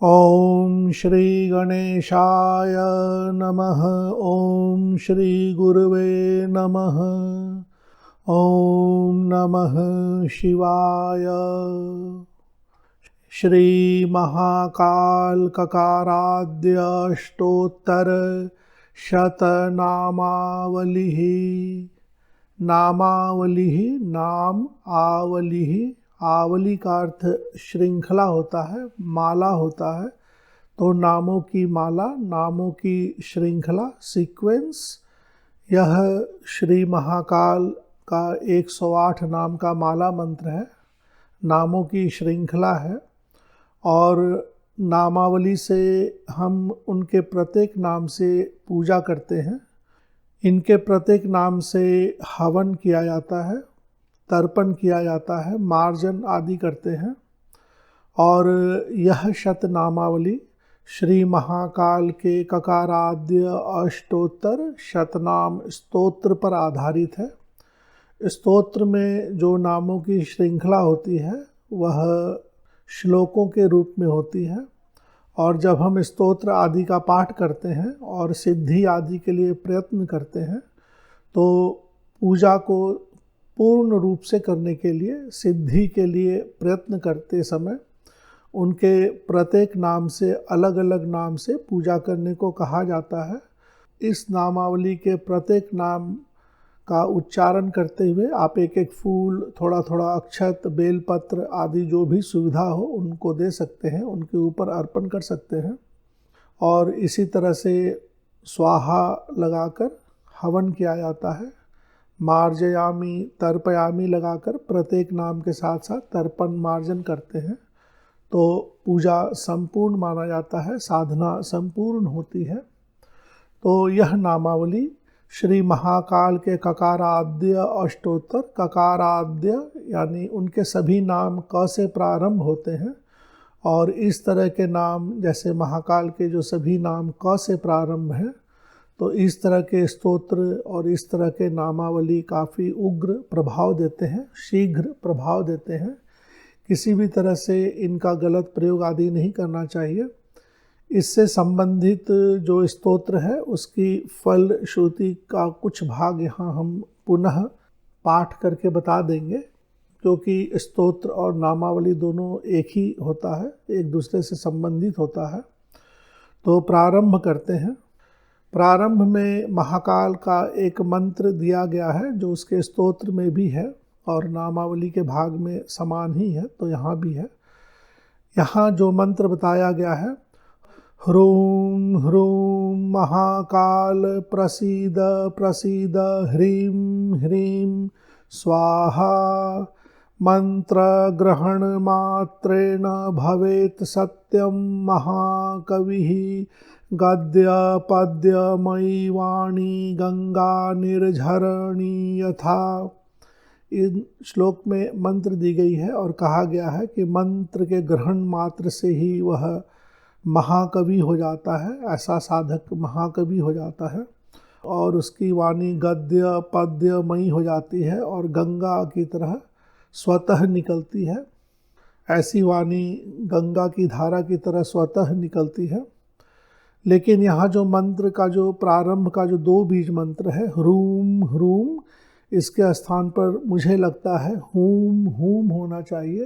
ॐ श्री गणेशाय नमः। ॐ श्री गुरुवे नमः। ॐ नमः शिवाय। श्री महाकाल ककाराद्य अष्टोत्तर शतनामावलिः। नामावलिः नाम आवलिः, आवली का अर्थ श्रृंखला होता है, माला होता है। तो नामों की माला, नामों की श्रृंखला, सीक्वेंस। यह श्री महाकाल का 108 नाम का माला मंत्र है, नामों की श्रृंखला है। और नामावली से हम उनके प्रत्येक नाम से पूजा करते हैं। इनके प्रत्येक नाम से हवन किया जाता है, तर्पण किया जाता है, मार्जन आदि करते हैं। और यह शतनामावली श्री महाकाल के ककाराद्य अष्टोत्तर शतनाम स्तोत्र पर आधारित है। स्तोत्र में जो नामों की श्रृंखला होती है वह श्लोकों के रूप में होती है। और जब हम स्तोत्र आदि का पाठ करते हैं और सिद्धि आदि के लिए प्रयत्न करते हैं तो पूजा को पूर्ण रूप से करने के लिए, सिद्धि के लिए प्रयत्न करते समय उनके प्रत्येक नाम से, अलग अलग नाम से पूजा करने को कहा जाता है। इस नामावली के प्रत्येक नाम का उच्चारण करते हुए आप एक एक फूल, थोड़ा थोड़ा अक्षत, बेलपत्र आदि जो भी सुविधा हो उनको दे सकते हैं, उनके ऊपर अर्पण कर सकते हैं। और इसी तरह से स्वाहा लगाकर हवन किया जाता है। मार्जयामी, तर्पयामी लगाकर प्रत्येक नाम के साथ साथ तर्पण मार्जन करते हैं तो पूजा संपूर्ण माना जाता है, साधना संपूर्ण होती है। तो यह नामावली श्री महाकाल के ककाराद्य अष्टोत्तर, ककाराद्य यानी उनके सभी नाम क से प्रारंभ होते हैं। और इस तरह के नाम, जैसे महाकाल के जो सभी नाम क से प्रारंभ हैं, तो इस तरह के स्तोत्र और इस तरह के नामावली काफ़ी उग्र प्रभाव देते हैं, शीघ्र प्रभाव देते हैं। किसी भी तरह से इनका गलत प्रयोग आदि नहीं करना चाहिए। इससे संबंधित जो स्तोत्र है उसकी फल श्रुति का कुछ भाग यहाँ हम पुनः पाठ करके बता देंगे, क्योंकि स्तोत्र और नामावली दोनों एक ही होता है, एक दूसरे से संबंधित होता है। तो प्रारंभ करते हैं। प्रारंभ में महाकाल का एक मंत्र दिया गया है जो उसके स्तोत्र में भी है और नामावली के भाग में समान ही है, तो यहाँ भी है। यहाँ जो मंत्र बताया गया है, ह्रूं ह्रूं महाकाल प्रसीद प्रसीद ह्रीं ह्रीं स्वाहा। मंत्र ग्रहण मात्रेण भवेत् सत्यं महाकविः। गद्य पद्य मयि वाणी गंगा निर्झरणी यथा। इन श्लोक में मंत्र दी गई है और कहा गया है कि मंत्र के ग्रहण मात्र से ही वह महाकवि हो जाता है, ऐसा साधक महाकवि हो जाता है। और उसकी वाणी गद्य पद्यमयी हो जाती है और गंगा की तरह स्वतः निकलती है। ऐसी वाणी गंगा की धारा की तरह स्वतः निकलती है। लेकिन यहाँ जो मंत्र का जो प्रारंभ का जो 2 बीज मंत्र है, ह्रूम ह्रूम, इसके स्थान पर मुझे लगता है हूम हूम होना चाहिए,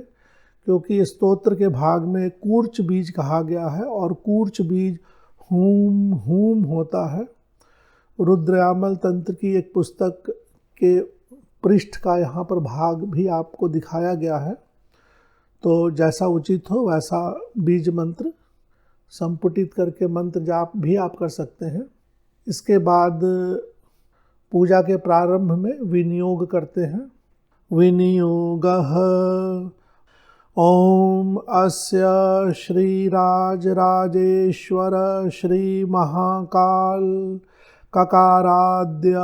क्योंकि स्तोत्र के भाग में कूर्च बीज कहा गया है और कूर्च बीज हूम हूम होता है। रुद्रयामल तंत्र की एक पुस्तक के पृष्ठ का यहाँ पर भाग भी आपको दिखाया गया है, तो जैसा उचित हो वैसा बीज मंत्र संपुटित करके मंत्र जाप भी आप कर सकते हैं। इसके बाद पूजा के प्रारंभ में विनियोग करते हैं। विनियोगः ओम अस्य श्रीराजराजेश्वर श्री महाकाल ककाराद्य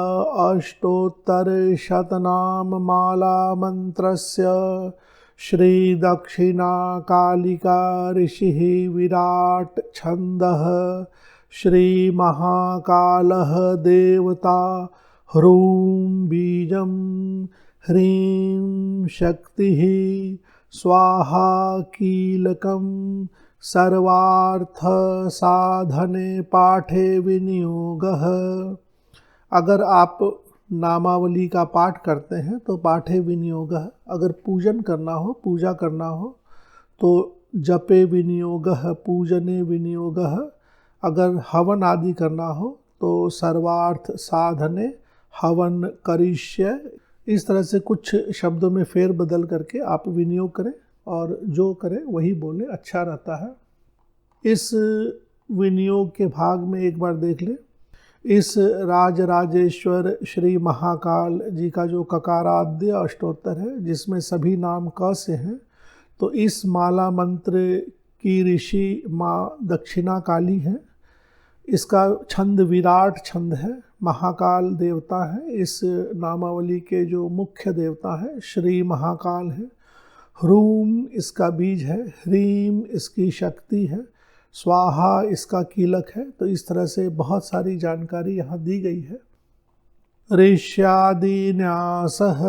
अष्टोत्तर शतनाम माला मंत्रस्य श्री दक्षिणाकालिका ऋषिः विराट छन्दः श्री महाकालः देवता ह्रूं बीजं ह्रीं शक्तिः स्वाहा कीलकम सर्वार्थ साधने पाठे विनियोगः। अगर आप नामावली का पाठ करते हैं तो पाठे विनियोगः, अगर पूजन करना हो, पूजा करना हो तो जपे विनियोगः, पूजने विनियोगः। अगर हवन आदि करना हो तो सर्वार्थ साधने हवन करिष्य। इस तरह से कुछ शब्दों में फेर बदल करके आप विनियोग करें और जो करें वही बोले, अच्छा रहता है। इस विनियोग के भाग में एक बार देख लें, इस राजराजेश्वर श्री महाकाल जी का जो ककाराद्य अष्टोत्तर है जिसमें सभी नाम क से हैं, तो इस माला मंत्र की ऋषि माँ दक्षिणा काली हैं। इसका छंद विराट छंद है, महाकाल देवता है। इस नामावली के जो मुख्य देवता है श्री महाकाल है। ह्रूम इसका बीज है, ह्रीम इसकी शक्ति है, स्वाहा इसका कीलक है। तो इस तरह से बहुत सारी जानकारी यहाँ दी गई है। ऋष्यादिन्यासः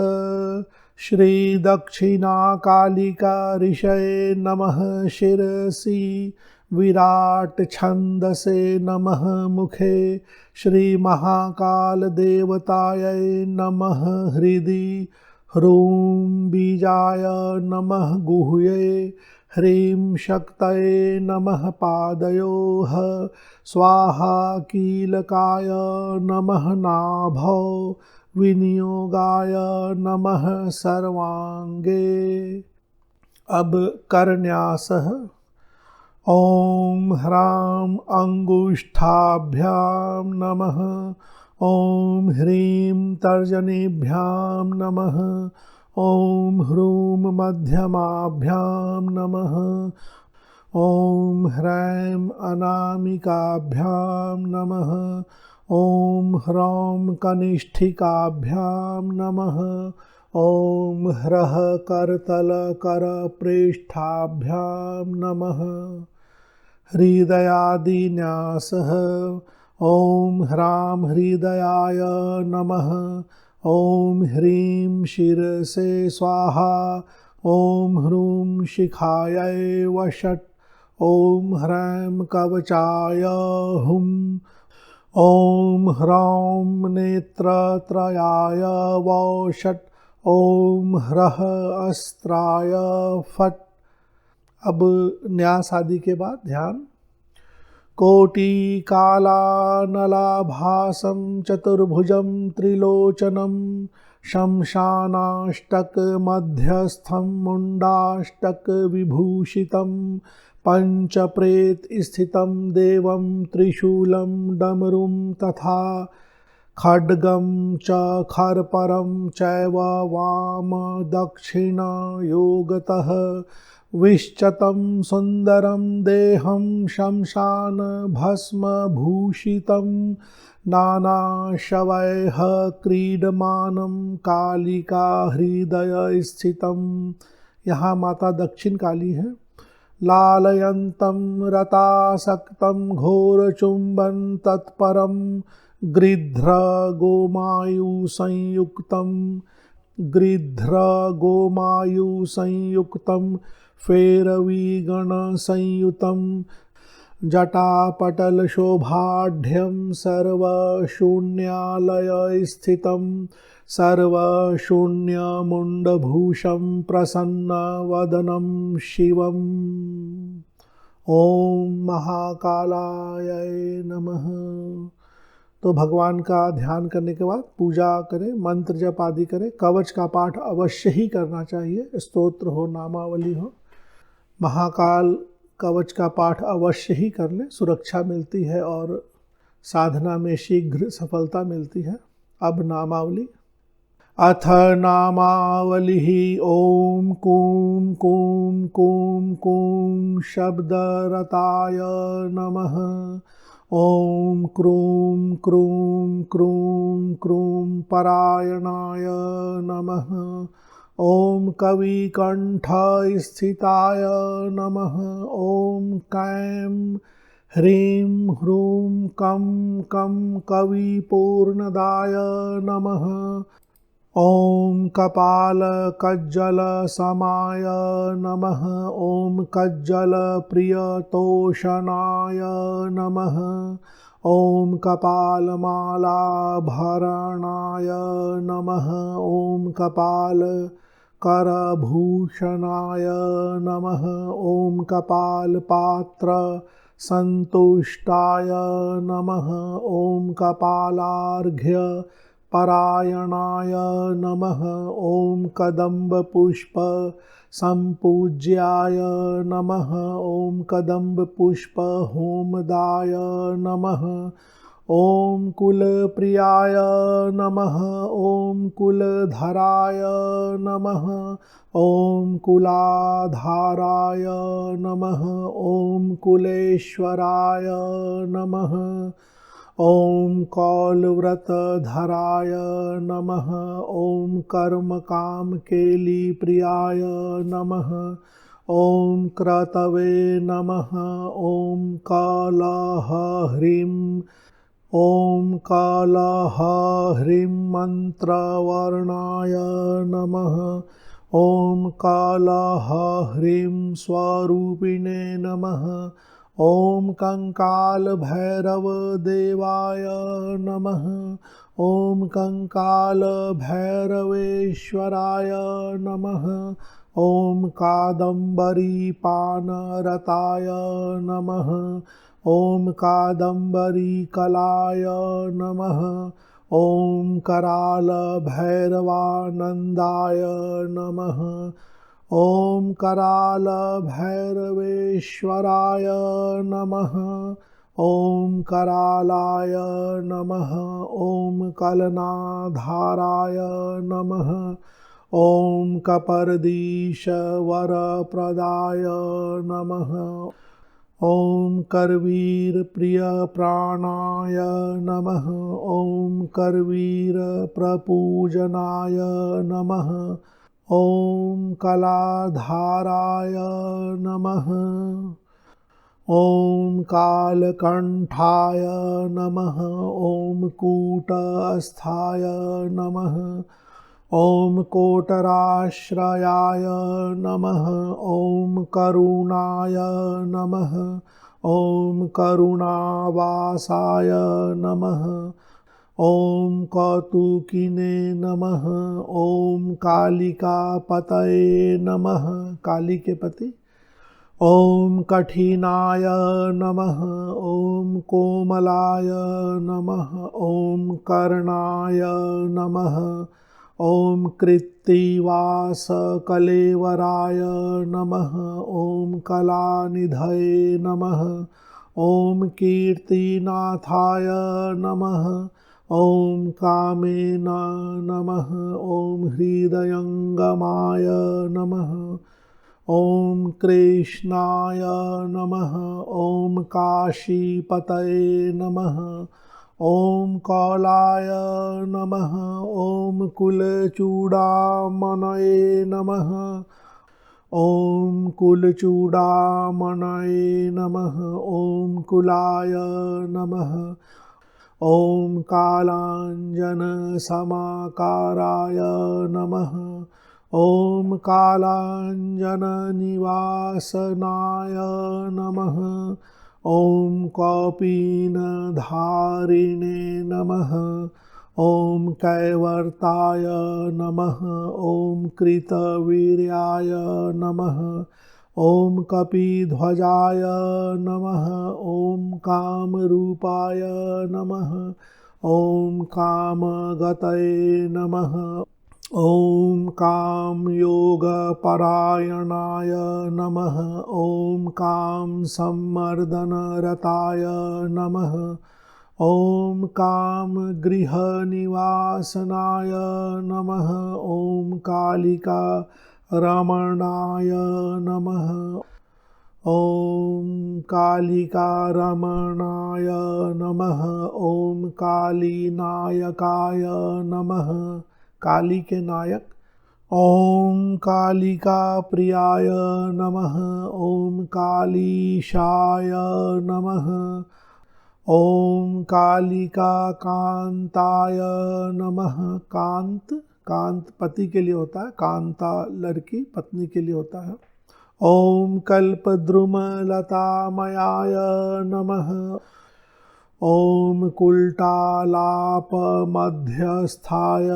श्री दक्षिणा कालिका ऋषये नमः शिरसि विराट छंदसे नमः मुखे श्री महाकाल देवतायै नमः हृदि ह्रूं बीजाय नमः गुह्ये ह्रीं शक्तये नमः पादयोः स्वाहा कीलकाय नमः नाभौ विनियोगाय नमः सर्वांगे। अब करन्यासः। ॐ ह्रां अंगुष्ठाभ्यां नमः, ॐ ह्रीं तर्जनीभ्यां नमः, ॐ ह्रूं मध्यमाभ्यां नमः, ॐ ह्रैं अनामिकाभ्यां नमः, ॐ ह्रौं कनिष्ठिकाभ्यां नमः, ॐ ह्रः करतलकरप्रेष्ठाभ्यां नमः। हृदयादिन्यासः। ॐ ह्रां हृदयाय नमः, ॐ ह्रीं शिरसे स्वाहा, ॐ ह्रूं शिखायै वषट्, ॐ ह्रैं कवचाय हुं, ॐ ह्रौं नेत्रत्रयाय वषट्, ॐ ह्रः अस्त्राय फट्। अब न्यास आदि के बाद ध्यान। कोटिकालानलाभासं चतुर्भुजं त्रिलोचनं शमशानाष्टकमध्यस्थं मुण्डाष्टकविभूषितं पञ्चप्रेतस्थितं देवं त्रिशूलं डमरुं तथा खड्गं च खर्परं चैव वाम दक्षिण योगतः विश्चतं सुन्दरं देहं शमशान भस्मभूषितं नानाशवैः क्रीडमानं कालिका हृदय स्थितं। यहाँ माता दक्षिण काली है। लालयन्तं रतासक्तं घोरचुम्बन तत्परं गृध्र गोमायुसंयुक्तं फेरवीगणसंयुतं जटापटलशोभाढ्यं सर्वशून्यालयस्थितं सर्वशून्यमुण्डभूषं प्रसन्नवदनं शिवम्। ॐ महाकालाय नमः। तो भगवान का ध्यान करने के बाद पूजा करें, मंत्र जप आदि करें। कवच का पाठ अवश्य ही करना चाहिए, स्तोत्र हो नामावली हो। महाकाल कवच का पाठ अवश्य ही कर लें, सुरक्षा मिलती है और साधना में शीघ्र सफलता मिलती है। अब नामावली। अथ नामावलिः। ॐ कूं कूं कूं कूं शब्दरताय नमः। ॐ क्रूं क्रूं क्रूं क्रूं परायणाय नमः। ॐ कविकण्ठस्थिताय नमः। ॐ कैं ह्रीं ह्रूं कं कं कविपूर्णदाय नमः। ॐ कपालकज्जलसमाय नमः। ॐ कज्जलप्रियतोषणाय नमः। ॐ कपालमालाभरणाय नमः। ॐ कपालकरभूषणाय नमः। ॐ कपालपात्रसन्तुष्टाय नमः। ॐ कपालार्घ्य परायणाय नमः। ॐ कदम्बपुष्प संपूज्याय नमः। ॐ कदम्बपुष्प होमदाय नमः। ॐ कुलप्रियाय नमः। ॐ कुलधराय नमः। ॐ कुलाधाराय नमः। ॐ कुलेश्वराय नमः। ॐ कौलव्रतधराय नमः। ॐ कर्मकामकेलीप्रियाय नमः। ॐ क्रतवे नमः। ॐ कालहह्रीं मन्त्रवर्णाय नमः। ॐ कालहह्रीं स्वरूपिणे नमः। ॐ कंकालभैरवदेवाय नमः। ॐ कंकालभैरवेश्वराय नमः। ॐ कादम्बरीपानरताय नमः। ॐ कादम्बरीकलाय नमः। ॐ करालभैरवानन्दाय नमः। ॐ करालभैरवेश्वराय नमः। ॐ करालाय नमः। ॐ कलनाधाराय नमः। ॐ कपर्दीशवरप्रदाय नमः। ॐ करवीरप्रियप्राणाय नमः। ॐ करवीरप्रपूजनाय नमः। ॐ कलाधाराय नमः। ॐ कालकण्ठाय नमः। ॐ कूटस्थाय नमः। ॐ कोटराश्रयाय नमः। ॐ करुणाय नमः। ॐ करुणावासाय नमः। ॐ कौतुकिने नमः। ॐ कालिकापतये नमः। काली के पति। ॐ कठिनाय नमः। ॐ कोमलाय नमः। ॐ कर्णाय नमः। ॐ कृत्तिवासकलेवराय नमः। ॐ कलानिधये नमः। ॐ कीर्तिनाथाय नमः। ॐ कामेन नमः। ॐ हृदयङ्गमाय नमः। ॐ कृष्णाय नमः। ॐ काशीपतये नमः। ॐ कौलाय नमः। ॐ कुलचूडामणये नमः। ॐ कुलचूडामणये नमः। ॐ कुलाय नमः। ॐ कालाञ्जनसमाकाराय नमः। ॐ कालाञ्जननिवासनाय नमः। ॐ कौपीनधारिणे नमः। ॐ कैवर्ताय नमः। ॐ कृतवीर्याय नमः। ॐ कपिध्वजाय नमः। ॐ कामरूपाय नमः। ॐ कामगतये नमः। ॐ कामयोगपरायणाय नमः। ॐ कामसम्मर्दनरताय नमः। ॐ कामगृहनिवासनाय नमः। ॐ कालिका रमणाय नमः। ॐ कालिकारमणाय नमः। ॐ कालीनायकाय नमः। काली के नायक। ॐ कालिका प्रियाय नमः। ॐ कालीशाय नमः। ॐ कालिका कान्ताय नमः। कांत कांत पति के लिए होता है, कांता लड़की पत्नी के लिए होता है। ओम कल्पद्रुमलतामयाय नमः। ओम कुल्टालापमध्यस्थाय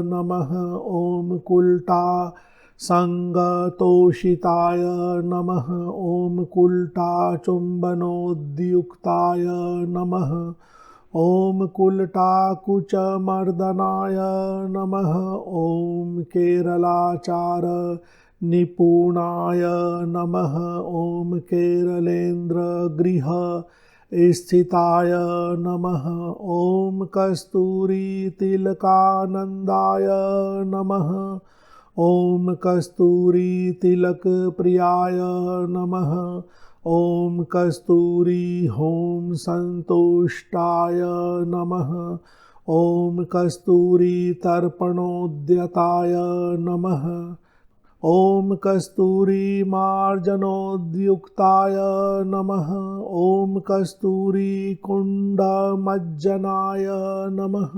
नमः। ओम कुल्टा संगतोषिताय नमः। ओम कुल्टाचुम्बनोद्युक्ताय नमः। ओम कुल्टाकुचमर्दनाय नमः। ओम केरलाचार निपुणाय नमः। ओम केरलेन्द्र गृह स्थिताय नमः। ओम कस्तूरी तिलकानंदाय नमः। ओम कस्तूरी तिलक प्रियाय नमः। ओम कस्तूरी होम संतुष्टाय नमः। ओम कस्तूरी तर्पणोद्यताय नमः। ओम कस्तूरी मार्जनोद्युक्ताय नमः। ओम कस्तूरी कुंडमज्जनाय नमः।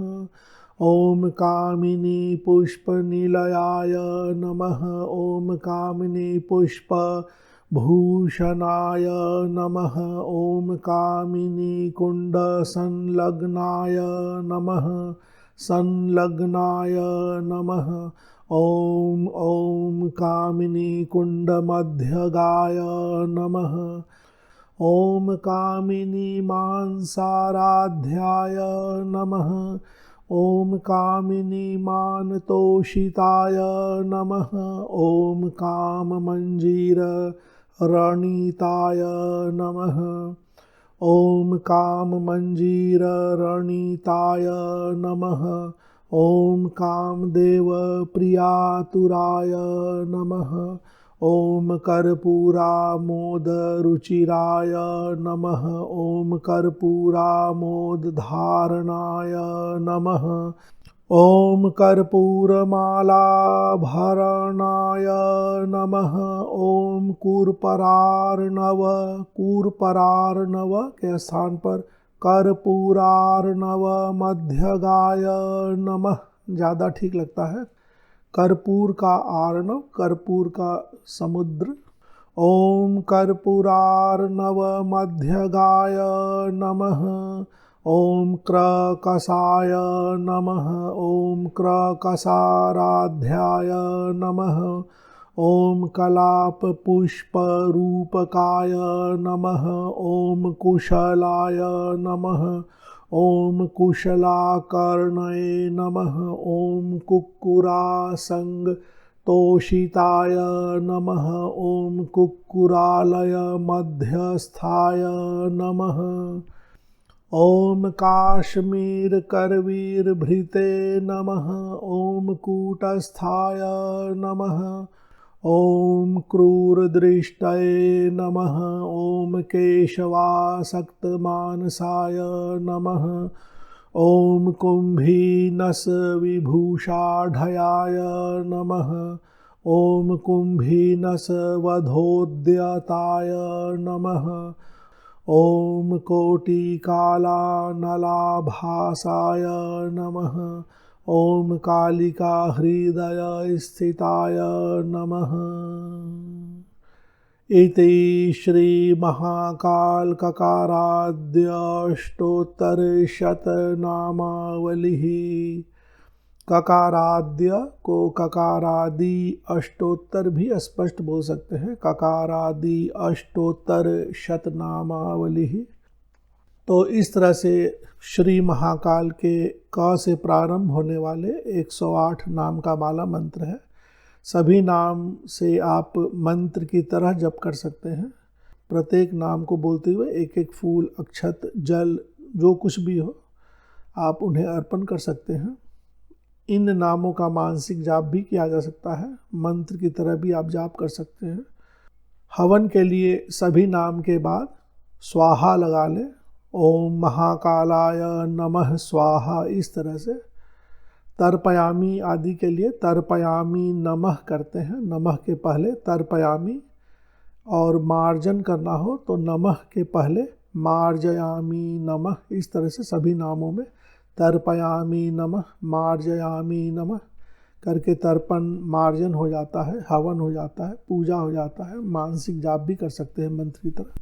ओम कामिनी पुष्पनिलयाय नमः। ओम कामिनी पुष्प भूषणाय नमः। ओम कामिनी कुंड संलग्नाय नमः। संलग्नाय नमः। ओम ओम कामिनी कुंड मध्यगाय नमः। ओम कामिनी मांसाराध्याय नमः। ओम कामिनी मानतोषिताय नमः। ओम काम मंजीर रणिताय नमः। ओम काम मंजीर रणिताय नमः। ओम कामदेव प्रियातुराय नमः। ओम कर्पूरामोद रुचिराय नमः। ओम कर्पूरामोद धारणाय नमः। ओम कर्पूरमालाभरणाय नमः। ओम कूर्परार्णव के स्थान पर कर्पूरार्णव मध्यगाय नमः ज़्यादा ठीक लगता है। कर्पूर का आर्णव, कर्पूर का समुद्र। ओम कर्पूरार्णव मध्यगाय नमः। ओम क्रकसाय नमः। ओम क्रकसाराध्याय नमः। ओम कलाप पुष्प रूपकाय नमः। ओम कुशलाय नमः। ओम कुशलाकर्णये नमः। ओम कुक्कुरासंग तोषिताय नमः। ओम कुक्कुरालय मध्यस्थाय नमः। ओम काश्मीर करवीर भृते नमः। ओम कूटस्थाय नमः। ओम क्रूरदृष्टये नमः। ओम केशवासक्तमानसाय नमः। ओम कुंभीनस विभूषाढयाय नमः। ओम कुंभीनस वधोद्यताय नमः। ओम कोटिकालानलाभासाय नमः। ओम कालिका हृदय स्थिताय नमः। इति श्री महाकाल ककाराद्य अष्टोत्तरशतनामावलिः। ककाराद्य को ककारादि अष्टोत्तर भी स्पष्ट बोल सकते हैं। ककारादि अष्टोत्तर शतनामावली। तो इस तरह से श्री महाकाल के क से प्रारंभ होने वाले 108 नाम का माला मंत्र है। सभी नाम से आप मंत्र की तरह जप कर सकते हैं। प्रत्येक नाम को बोलते हुए एक एक फूल, अक्षत, जल, जो कुछ भी हो आप उन्हें अर्पण कर सकते हैं। इन नामों का मानसिक जाप भी किया जा सकता है। मंत्र की तरह भी आप जाप कर सकते हैं। हवन के लिए सभी नाम के बाद स्वाहा लगा लें। ओम महाकालाय नमः स्वाहा। इस तरह से तर्पयामी आदि के लिए तर्पयामी नमः करते हैं। नमः के पहले तर्पयामी, और मार्जन करना हो तो नमः के पहले मार्जयामी नमः। इस तरह से सभी नामों में तर्पयामी नमः, मार्जयामी नमः करके तर्पण मार्जन हो जाता है, हवन हो जाता है, पूजा हो जाता है, मानसिक जाप भी कर सकते हैं मंत्र की तरह।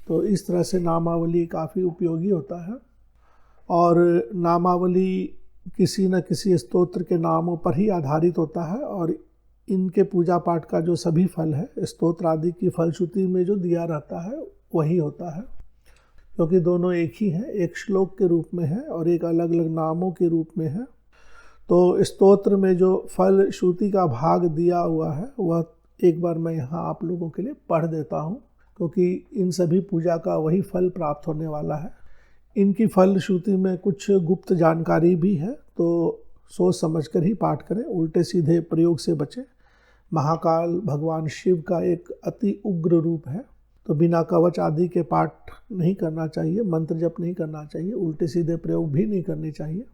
तो इस तरह से नामावली काफ़ी उपयोगी होता है। और नामावली किसी न किसी स्तोत्र के नामों पर ही आधारित होता है, और इनके पूजा पाठ का जो सभी फल है स्तोत्र आदि की फलश्रुति में जो दिया रहता है वही होता है, क्योंकि दोनों एक ही हैं, एक श्लोक के रूप में है और एक अलग अलग नामों के रूप में है। तो स्तोत्र में जो फल श्रुति का भाग दिया हुआ है वह एक बार मैं यहाँ आप लोगों के लिए पढ़ देता हूँ, क्योंकि इन सभी पूजा का वही फल प्राप्त होने वाला है। इनकी फल श्रुति में कुछ गुप्त जानकारी भी है, तो सोच समझकर ही पाठ करें, उल्टे सीधे प्रयोग से बचें। महाकाल भगवान शिव का एक अति उग्र रूप है, तो बिना कवच आदि के पाठ नहीं करना चाहिए, मंत्र जप नहीं करना चाहिए, उल्टे सीधे प्रयोग भी नहीं करने चाहिए।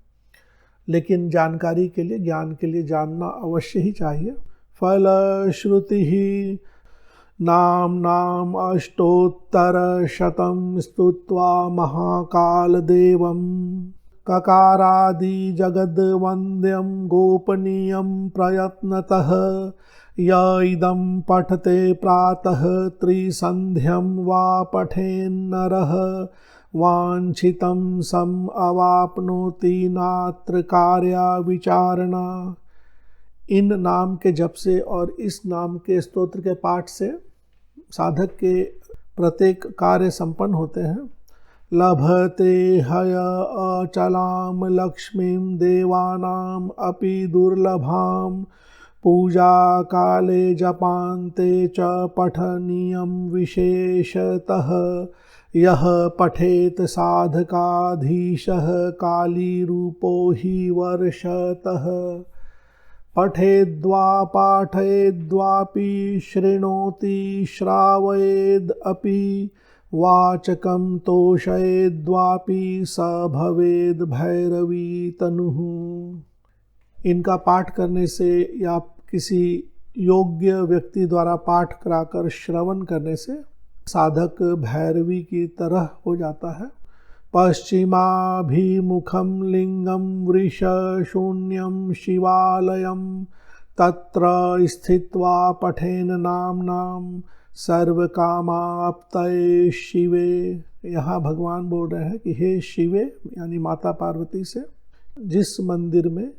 लेकिन जानकारी के लिए, ज्ञान के लिए जानना अवश्य ही चाहिए। फल श्रुति ही नाम नाम अष्टोत्तर शतम स्तुत्वा महाकाल देवम ककारादि जगद वंद्यम गोपनीयम प्रयत्नतः य इदं पठते प्रातः त्रिसंध्यं वा पठेन्नरः वांछितं सम अवाप्नोति नात्र कार्या विचारणा। इन नाम के जप से और इस नाम के स्तोत्र के पाठ से साधक के प्रत्येक कार्य संपन्न होते हैं। लभते हय अचलाम लक्ष्मीं देवानाम अपि दुर्लभाम पूजा काले जपान्ते च पठनीयं विशेषतः यह पठेत साधकाधीशः काली रूपो हि वर्षतः पठेद्वा पाठयेद्वापि शृणोति श्रावयेद् अपि वाचकं तोषयेद्वापि स भवेद् भैरवी तनुः। इनका पाठ करने से या किसी योग्य व्यक्ति द्वारा पाठ कराकर श्रवण करने से साधक भैरवी की तरह हो जाता है। पश्चिमाभिमुखं लिंगं वृषशून्यं शिवालयं तत्र स्थित्वा पठेन नाम्नां सर्वकामाप्तये शिवे। यहाँ भगवान बोल रहे हैं कि हे शिवे, यानी माता पार्वती से, जिस मंदिर में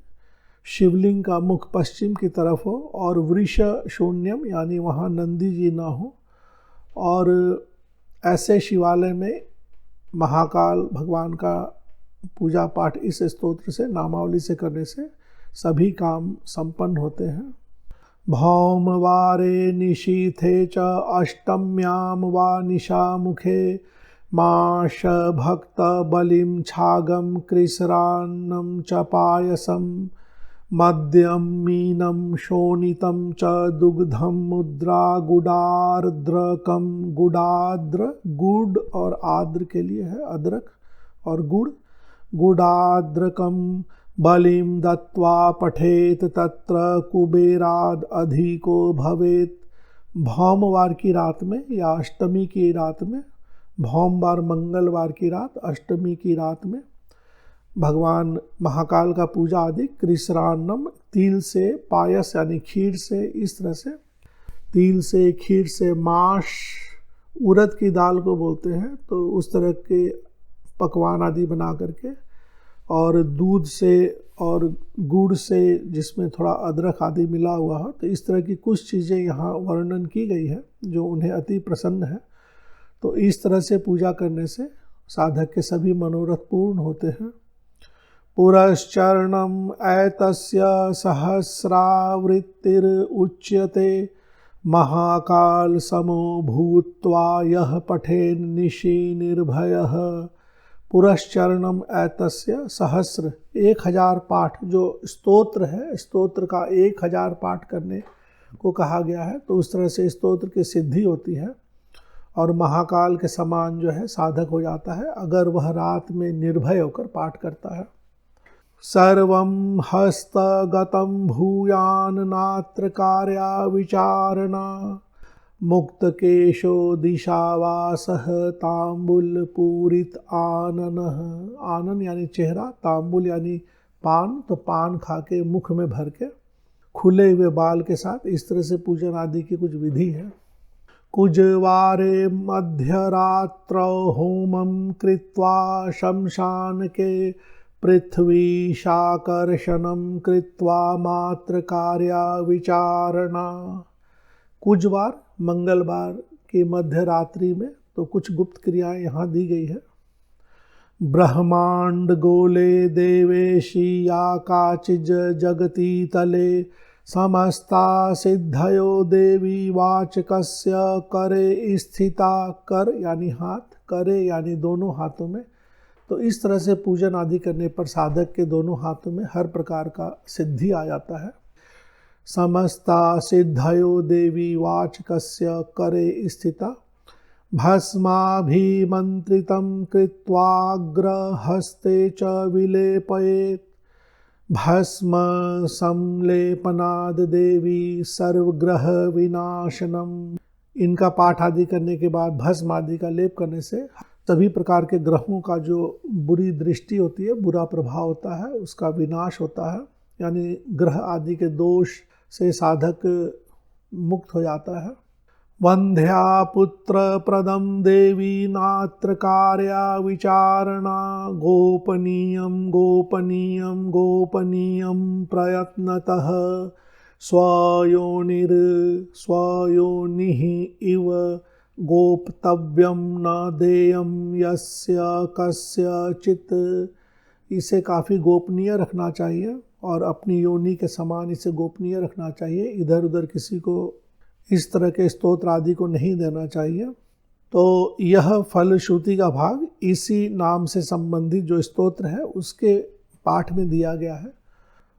शिवलिंग का मुख पश्चिम की तरफ हो और वृष शून्यम यानी वहाँ नंदी जी ना हो, और ऐसे शिवालय में महाकाल भगवान का पूजा पाठ इस स्तोत्र से, नामावली से करने से सभी काम संपन्न होते हैं। भौमवारे निशीथे च अष्टम्यां वा निशामुखे माश भक्त बलिं छागं कृसरान्नं च पायसं मद्यं मीनं शोणितं च दुग्धं मुद्रा गुडार्द्रकं। गुडाद्र, गुड़ और आद्र के लिए है अदरक और गुड़। गुडाद्रकं बलिं दत्वा पठेत तत्र कुबेराद अधिको भवेत। भौमवार की रात में या अष्टमी की रात में, भौमवार मंगलवार की रात, अष्टमी की रात में भगवान महाकाल का पूजा आदि कृसरान्नम, तिल से, पायस यानी खीर से, इस तरह से तिल से, खीर से, माश उड़द की दाल को बोलते हैं, तो उस तरह के पकवान आदि बना करके, और दूध से और गुड़ से जिसमें थोड़ा अदरक आदि मिला हुआ हो, तो इस तरह की कुछ चीज़ें यहाँ वर्णन की गई है जो उन्हें अति प्रसन्न है। तो इस तरह से पूजा करने से साधक के सभी मनोरथ पूर्ण होते हैं। पुरश्चरणम एतस्य सहस्रावृत्तिर उच्यते महाकाल समो भूत्वा यह पठेन निशि निर्भयः। पुरश्चरणम एतस्य सहस्र, 1000 पाठ, जो स्तोत्र है, स्तोत्र का 1000 पाठ करने को कहा गया है। तो उस तरह से स्तोत्र की सिद्धि होती है और महाकाल के समान जो है साधक हो जाता है अगर वह रात में निर्भय होकर पाठ करता है। सर्वं हस्तगतं भूयान नात्र कार्या विचारणा मुक्तकेशो दिशावासः तांबुल पूरित आननः। आनन यानी चेहरा, तांबुल यानी पान, तो पान खा के मुख में भर के खुले हुए बाल के साथ। इस तरह से पूजन आदि की कुछ विधि है। कुजवारे मध्यरात्रौ होमं कृत्वा शमशान के पृथ्वी शाकर्षणं कृत्वा मात्र कार्या विचारणा। कुजवार मंगलवार की मध्य रात्रि में तो कुछ गुप्त क्रियाएं यहाँ दी गई है। ब्रह्मांड गोले देवेशी या काचिज जगती तले समस्ता सिद्धयो देवी वाचकस्य करे स्थिता। कर यानी हाथ, करे यानी दोनों हाथों में। तो इस तरह से पूजन आदि करने पर साधक के दोनों हाथों में हर प्रकार का सिद्धि आ जाता है। समस्ता सिद्धयो देवी वाचकस्य करे स्थिता। भस्माभिमन्त्रितं कृत्वाग्रहस्ते च विलेपयेत्। भस्म संलेपनाद देवी सर्वग्रह विनाशनम। इनका पाठ आदि करने के बाद भस्म आदि का लेप करने से सभी प्रकार के ग्रहों का जो बुरी दृष्टि होती है, बुरा प्रभाव होता है, उसका विनाश होता है। यानी ग्रह आदि के दोष से साधक मुक्त हो जाता है। वंध्या पुत्र प्रदम देवी नात्र कार्या विचारणा। गोपनीयं गोपनीयं गोपनीयं प्रयत्नतः स्वयोनिः इव गोप्तव्यं न देयं यस्य कस्यचित्। इसे काफ़ी गोपनीय रखना चाहिए और अपनी योनि के समान इसे गोपनीय रखना चाहिए। इधर उधर किसी को इस तरह के स्तोत्र आदि को नहीं देना चाहिए। तो यह फलश्रुति का भाग इसी नाम से संबंधित जो स्तोत्र है उसके पाठ में दिया गया है।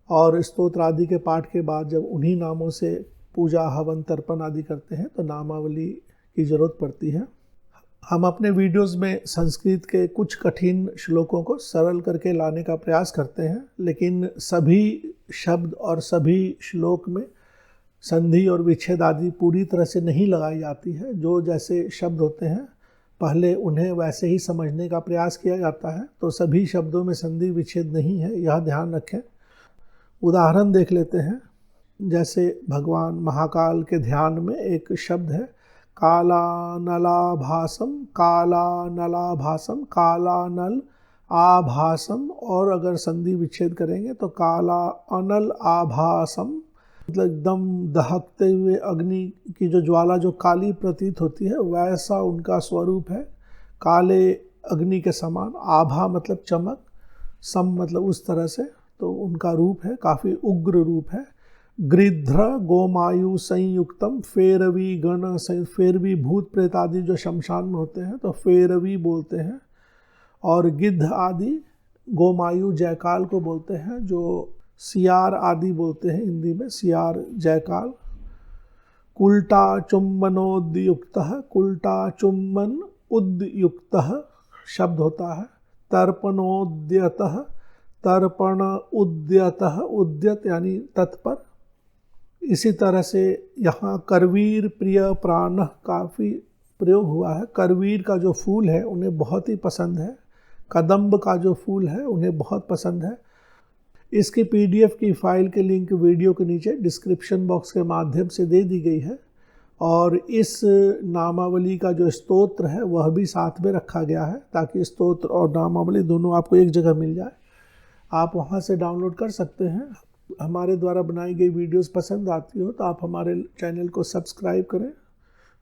और स्तोत्र आदि के पाठ के बाद जब उन्हीं नामों से पूजा हवन तर्पण आदि करते हैं तो नामावली की ज़रूरत पड़ती है। हम अपने वीडियोस में संस्कृत के कुछ कठिन श्लोकों को सरल करके लाने का प्रयास करते हैं, लेकिन सभी शब्द और सभी श्लोक में संधि और विच्छेद आदि पूरी तरह से नहीं लगाई जाती है। जो जैसे शब्द होते हैं पहले उन्हें वैसे ही समझने का प्रयास किया जाता है। तो सभी शब्दों में संधि विच्छेद नहीं है, यह ध्यान रखें। उदाहरण देख लेते हैं। जैसे भगवान महाकाल के ध्यान में एक शब्द है कालानलाभासम। कालानलाभासम, कालानल आभासम, और अगर संधि विच्छेद करेंगे तो काला अनल आभासम। मतलब एकदम दहकते हुए अग्नि की जो ज्वाला जो काली प्रतीत होती है वैसा उनका स्वरूप है, काले अग्नि के समान। आभा मतलब चमक, सम मतलब उस तरह से, तो उनका रूप है, काफ़ी उग्र रूप है। गृध्र गोमायु संयुक्तम फेरवी गण। फेरवी भूत प्रेत आदि जो शमशान में होते हैं तो फेरवी बोलते हैं। और गिद्ध आदि गोमायु जयकाल को बोलते हैं, जो सियार आदि बोलते हैं हिंदी में, सियार जयकाल। कुल्टा चुम्बनोद्युक्तः, कुल्टा चुम्बन उद्युक्तः शब्द होता है। तर्पणोद्यतः, तर्पण उद्यतः, उद्यत यानी तत्पर। इसी तरह से यहाँ करवीर प्रिय प्राण काफ़ी प्रयोग हुआ है। करवीर का जो फूल है उन्हें बहुत ही पसंद है। कदम्ब का जो फूल है उन्हें बहुत पसंद है। इसकी PDF की फाइल के लिंक वीडियो के नीचे डिस्क्रिप्शन बॉक्स के माध्यम से दे दी गई है। और इस नामावली का जो स्तोत्र है वह भी साथ में रखा गया है ताकि स्तोत्र और नामावली दोनों आपको एक जगह मिल जाए। आप वहां से डाउनलोड कर सकते हैं। हमारे द्वारा बनाई गई वीडियोस पसंद आती हो तो आप हमारे चैनल को सब्सक्राइब करें,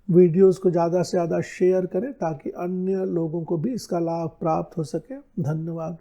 वीडियोस को ज़्यादा से ज़्यादा शेयर करें ताकि अन्य लोगों को भी इसका लाभ प्राप्त हो सके। धन्यवाद।